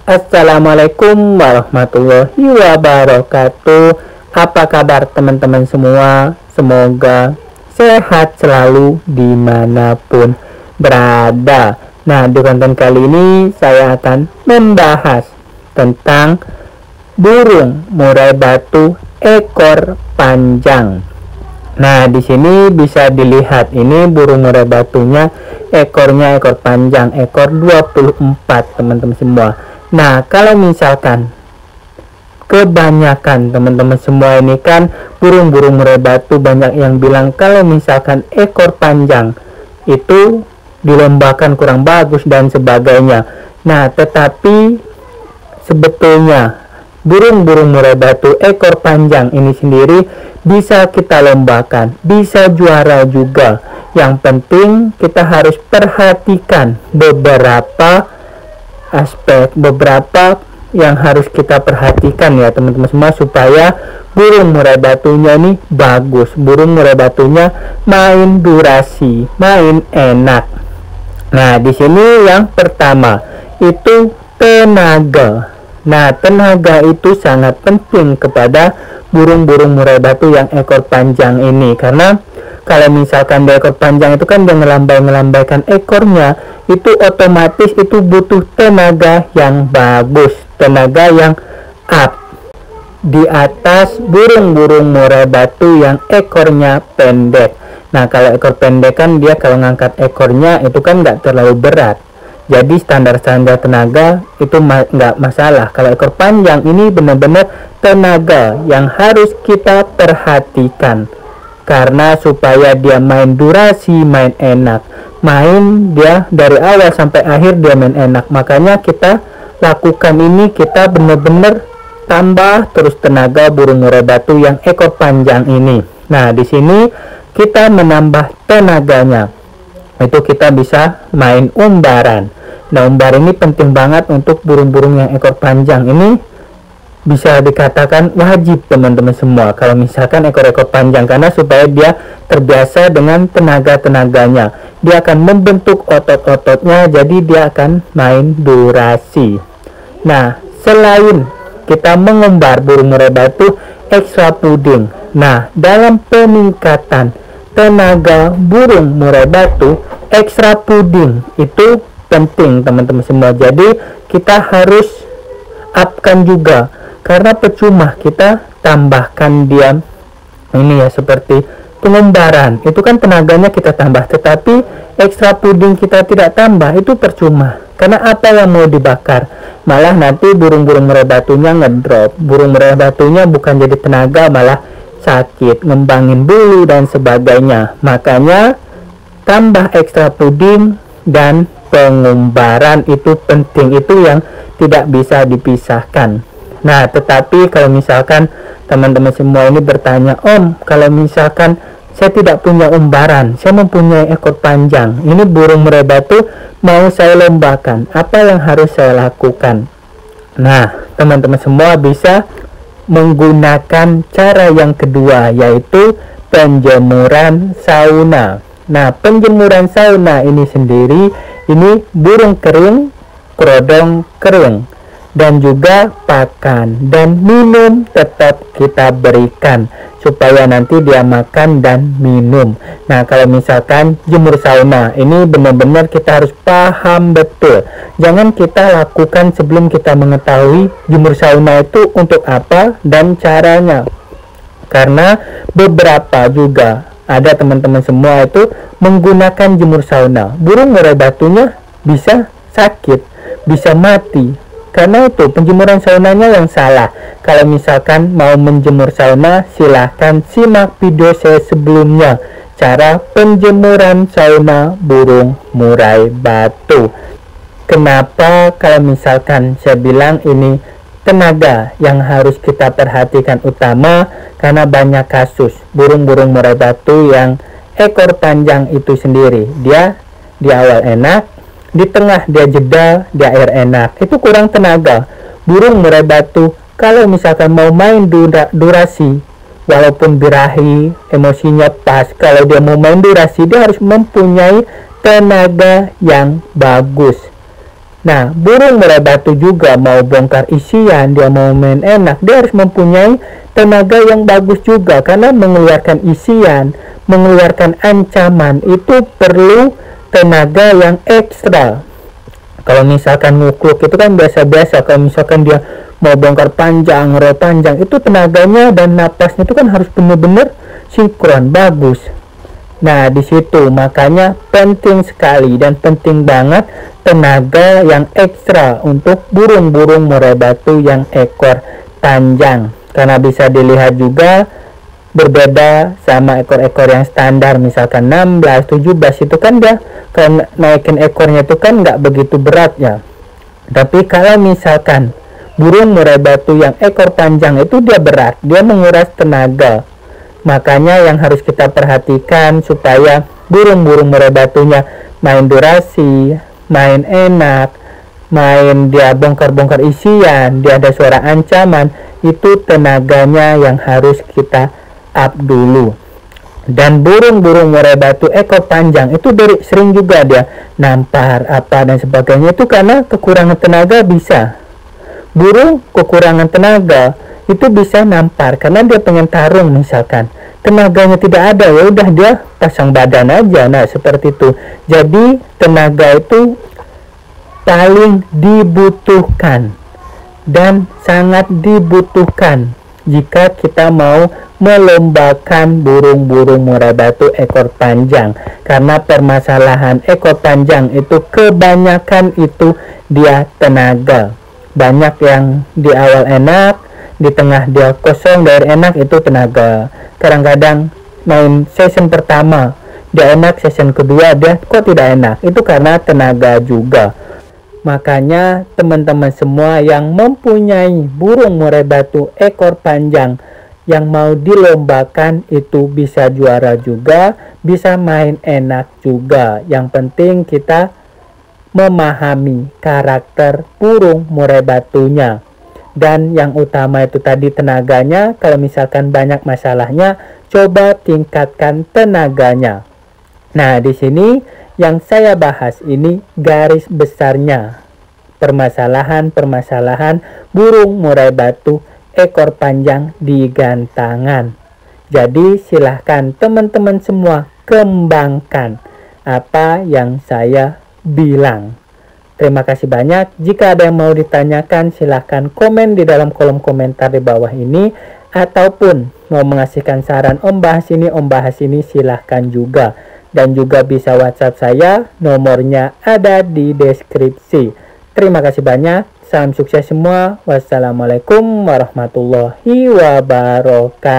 Assalamualaikum warahmatullahi wabarakatuh. Apa kabar teman-teman semua? Semoga sehat selalu dimanapun berada. Nah, di konten kali ini saya akan membahas tentang burung murai batu ekor panjang. Nah, di sini bisa dilihat ini burung murai batunya, ekornya ekor panjang, ekor 24 teman-teman semua. Nah, kalau misalkan kebanyakan teman-teman semua ini kan burung-burung murai batu banyak yang bilang kalau misalkan ekor panjang itu dilombakan kurang bagus dan sebagainya. Nah, tetapi sebetulnya burung-burung murai batu ekor panjang ini sendiri bisa kita lombakan, bisa juara juga. Yang penting kita harus perhatikan beberapa aspek, beberapa yang harus kita perhatikan ya teman-teman semua, supaya burung murai batunya ini bagus, burung murai batunya main durasi, main enak. Nah, di sini yang pertama itu tenaga. Nah, tenaga itu sangat penting kepada burung-burung murai batu yang ekor panjang ini, karena kalau misalkan di ekor panjang itu kan dia ngelambai-ngelambaikan ekornya, itu otomatis itu butuh tenaga yang bagus, tenaga yang up di atas burung-burung murai batu yang ekornya pendek. Nah, kalau ekor pendek kan dia kalau ngangkat ekornya itu kan nggak terlalu berat, jadi standar-standar tenaga itu nggak masalah. Kalau ekor panjang ini benar-benar tenaga yang harus kita perhatikan, karena supaya dia main durasi, main enak, main dia dari awal sampai akhir dia main enak. Makanya kita lakukan ini, kita benar-benar tambah terus tenaga burung murai batu yang ekor panjang ini. Nah, di sini kita menambah tenaganya, itu kita bisa main umbaran. Nah, umbar ini penting banget untuk burung-burung yang ekor panjang ini, bisa dikatakan wajib teman-teman semua kalau misalkan ekor-ekor panjang, karena supaya dia terbiasa dengan tenaga-tenaganya, dia akan membentuk otot-ototnya, jadi dia akan main durasi. Nah, selain kita mengumbar burung murai batu ekstra puding, nah dalam peningkatan tenaga burung murai batu ekstra puding itu penting teman-teman semua. Jadi kita harus upkan juga, karena percuma kita tambahkan dia ini ya, seperti pengumbaran itu kan tenaganya kita tambah, tetapi ekstra puding kita tidak tambah, itu percuma. Karena apa yang mau dibakar, malah nanti burung-burung murai batunya ngedrop, burung murai batunya bukan jadi tenaga, malah sakit, ngembangin bulu dan sebagainya. Makanya tambah ekstra puding dan pengumbaran itu penting, itu yang tidak bisa dipisahkan. Nah, tetapi kalau misalkan teman-teman semua ini bertanya, Om, kalau misalkan saya tidak punya umbaran, saya mempunyai ekor panjang, ini burung murai batu mau saya lombakan, apa yang harus saya lakukan? Nah, teman-teman semua bisa menggunakan cara yang kedua, yaitu penjemuran sauna. Nah, penjemuran sauna ini sendiri, ini burung kering, kerodong kering, dan juga pakan dan minum tetap kita berikan supaya nanti dia makan dan minum. Nah, kalau misalkan jemur sauna ini benar-benar kita harus paham betul, jangan kita lakukan sebelum kita mengetahui jemur sauna itu untuk apa dan caranya, karena beberapa juga ada teman-teman semua itu menggunakan jemur sauna, burung murai batunya bisa sakit, bisa mati, karena itu penjemuran saunanya yang salah. Kalau misalkan mau menjemur sauna, silahkan simak video saya sebelumnya, cara penjemuran sauna burung murai batu. Kenapa kalau misalkan saya bilang ini tenaga yang harus kita perhatikan utama, karena banyak kasus burung-burung murai batu yang ekor panjang itu sendiri, dia di awal enak, di tengah dia jeda, di akhir enak, itu kurang tenaga. Burung murai batu kalau misalkan mau main durasi, walaupun birahi, emosinya pas, kalau dia mau main durasi, dia harus mempunyai tenaga yang bagus. Nah, burung murai batu juga mau bongkar isian, dia mau main enak, dia harus mempunyai tenaga yang bagus juga, karena mengeluarkan isian, mengeluarkan ancaman itu perlu tenaga yang ekstra. Kalau misalkan ngukluk itu kan biasa-biasa, kalau misalkan dia mau bongkar panjang, murai panjang, itu tenaganya dan napasnya itu kan harus benar-benar sinkron, bagus. Nah, di situ makanya penting sekali dan penting banget tenaga yang ekstra untuk burung-burung murai batu yang ekor panjang. Karena bisa dilihat juga berbeda sama ekor-ekor yang standar, misalkan 16, 17 itu kan dia kalau naikin ekornya itu kan nggak begitu berat ya. Tapi kalau misalkan burung murai batu yang ekor panjang itu dia berat, dia menguras tenaga. Makanya yang harus kita perhatikan supaya burung-burung murai batunya main durasi, main enak, main dia bongkar-bongkar isian, dia ada suara ancaman, itu tenaganya yang harus kita up dulu. Dan burung-burung murai batu ekor panjang itu sering juga dia nampar apa dan sebagainya, itu karena kekurangan tenaga. Bisa burung kekurangan tenaga itu bisa nampar karena dia pengen tarung, misalkan tenaganya tidak ada, ya udah dia pasang badan aja. Nah, seperti itu. Jadi tenaga itu paling dibutuhkan dan sangat dibutuhkan jika kita mau melombakan burung-burung murai batu ekor panjang. Karena permasalahan ekor panjang itu kebanyakan itu dia tenaga. Banyak yang di awal enak, di tengah dia kosong, dari enak itu tenaga. Kadang-kadang main season pertama dia enak, season kedua dia kok tidak enak, itu karena tenaga juga. Makanya teman-teman semua yang mempunyai burung murai batu ekor panjang yang mau dilombakan itu bisa juara juga, bisa main enak juga. Yang penting kita memahami karakter burung murai batunya. Dan yang utama itu tadi tenaganya. Kalau misalkan banyak masalahnya, coba tingkatkan tenaganya. Nah, di sini yang saya bahas ini garis besarnya permasalahan burung murai batu ekor panjang di gantangan. Jadi silahkan teman-teman semua kembangkan apa yang saya bilang. Terima kasih banyak. Jika ada yang mau ditanyakan, silahkan komen di dalam kolom komentar di bawah ini. Ataupun mau mengasihkan saran om bahas ini, silahkan juga. Dan juga bisa WhatsApp saya, nomornya ada di deskripsi. Terima kasih banyak. Salam sukses semua. Wassalamualaikum warahmatullahi wabarakatuh.